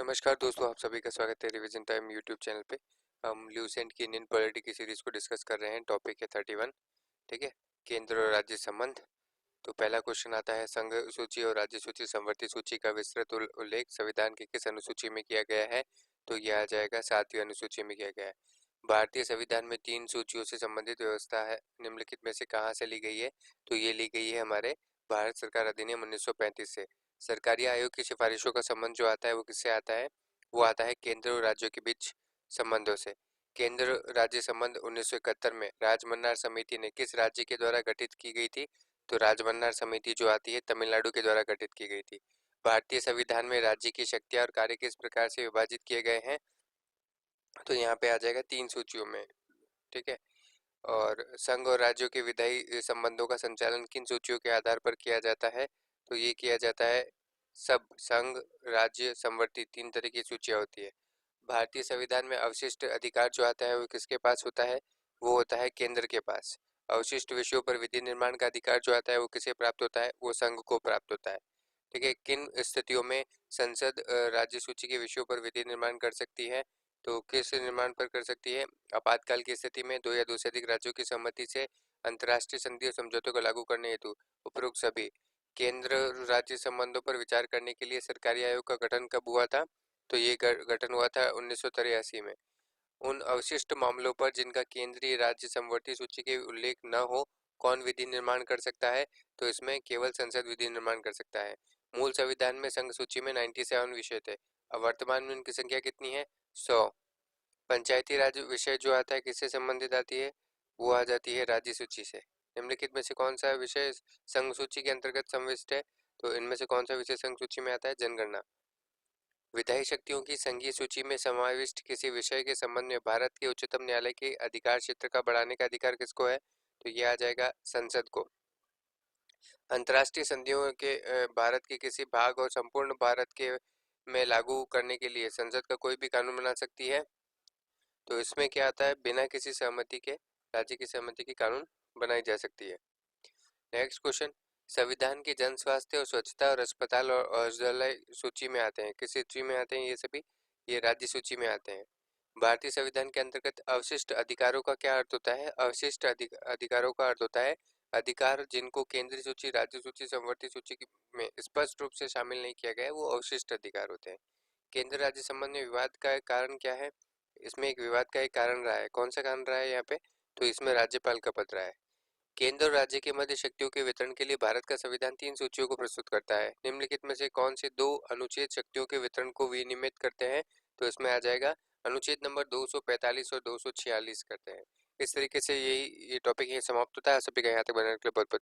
नमस्कार दोस्तों, आप सभी का स्वागत है रिवीजन टाइम यूट्यूब चैनल पे। हम ल्यूसेंट की इंडियन पॉलिटी की सीरीज को डिस्कस कर रहे हैं। टॉपिक है 31। ठीक है, केंद्र और राज्य संबंध। तो पहला क्वेश्चन आता है, संघ सूची और राज्य सूची समवर्ती सूची का विस्तृत उल्लेख संविधान की किस अनुसूची में किया गया है? तो यह आ जाएगा 7वीं अनुसूची में किया गया है। भारतीय संविधान में 3 सूचियों से संबंधित व्यवस्था है, निम्नलिखित में से कहाँ से ली गई है? तो ये ली गई है हमारे भारत सरकार अधिनियम 1935 से। सरकारी आयोग की सिफारिशों का संबंध जो आता है वो किससे आता है? वो आता है केंद्र और राज्यों के बीच संबंधों से। केंद्र राज्य संबंध 1971 में राजमन्नार समिति ने किस राज्य के द्वारा गठित की गई थी? तो राजमन्नार समिति जो आती है तमिलनाडु के द्वारा गठित की गई थी। भारतीय संविधान में राज्य की शक्तियां और कार्य किस प्रकार से विभाजित किए गए हैं? तो यहाँ पे आ जाएगा 3 सूचियों में। ठीक है, और संघ और राज्यों के विधायी संबंधों का संचालन किन सूचियों के आधार पर किया जाता है? तो ये किया जाता है सब संघ राज्य समवर्ती 3 तरह की सूचियां होती है। भारतीय संविधान में अवशिष्ट अधिकार जो आता है वो किसके पास होता है? वो होता है केंद्र के पास। अवशिष्ट विषयों पर विधि निर्माण का अधिकार जो आता है वो किसे प्राप्त होता है? वो संघ को प्राप्त होता है। ठीक है, किन स्थितियों में संसद राज्य सूची के विषयों पर विधि निर्माण कर सकती है? तो किस निर्माण पर कर सकती है? आपातकाल की स्थिति में 2 या 2 से अधिक राज्यों की सहमति से अंतर्राष्ट्रीय संधि और समझौतों को लागू करने हेतु। उपरोक्त सभी केंद्र राज्य संबंधों पर विचार करने के लिए सरकारी आयोग का गठन कब हुआ था? तो ये गठन हुआ था 1983 में। उन अवशिष्ट मामलों पर जिनका केंद्रीय राज्य समवर्ती सूची के उल्लेख न हो, कौन विधि निर्माण कर सकता है? तो इसमें केवल संसद विधि निर्माण कर सकता है। मूल संविधान में संघ सूची में 97 विषय थे। अब वर्तमान में उनकी संख्या कितनी है? 100। पंचायती राज विषय जो आता है किससे संबंधित आती है? वो आ जाती है राज्य सूची से। निम्नलिखित में से कौन सा विषय संघ सूची के अंतर्गत समाविष्ट है? तो इनमें से कौन सा विषय संघ सूची में आता है? जनगणना। विधायी शक्तियों की संघीय सूची में समाविष्ट किसी विषय के संबंध में भारत के उच्चतम न्यायालय के अधिकार क्षेत्र का बढ़ाने का अधिकार किसको है? तो यह आ जाएगा संसद को। अंतर्राष्ट्रीय संधियों के भारत के किसी भाग और संपूर्ण भारत के में लागू करने के लिए संसद का कोई भी कानून बना सकती है? तो इसमें क्या आता है? बिना किसी सहमति के, राज्य की सहमति के कानून बनाई जा सकती है। नेक्स्ट क्वेश्चन, संविधान की जन स्वास्थ्य और स्वच्छता और अस्पताल और औषधालय सूची में आते हैं, किस सूची में आते हैं ये सभी? ये राज्य सूची में आते हैं। भारतीय संविधान के अंतर्गत अवशिष्ट अधिकारों का क्या अर्थ होता है? अवशिष्ट अधिकारों का अर्थ होता है अधिकार जिनको केंद्रीय सूची, राज्य सूची, समवर्ती सूची में स्पष्ट रूप से शामिल नहीं किया गया है, वो अवशिष्ट अधिकार होते हैं। केंद्र राज्य संबंध में विवाद का कारण क्या है? इसमें एक विवाद का एक कारण रहा है। कौन सा कारण रहा है यहाँ पे? तो इसमें राज्यपाल का पद रहा है। केंद्र और राज्य के मध्य शक्तियों के वितरण के लिए भारत का संविधान 3 सूचियों को प्रस्तुत करता है। निम्नलिखित में से कौन से 2 अनुच्छेद शक्तियों के वितरण को विनियमित करते हैं? तो इसमें आ जाएगा अनुच्छेद नंबर 245 और 246 करते हैं। इस तरीके से यही ये टॉपिक यही समाप्त होता है। सभी का यहाँ तक बनाने के लिए बहुत बहुत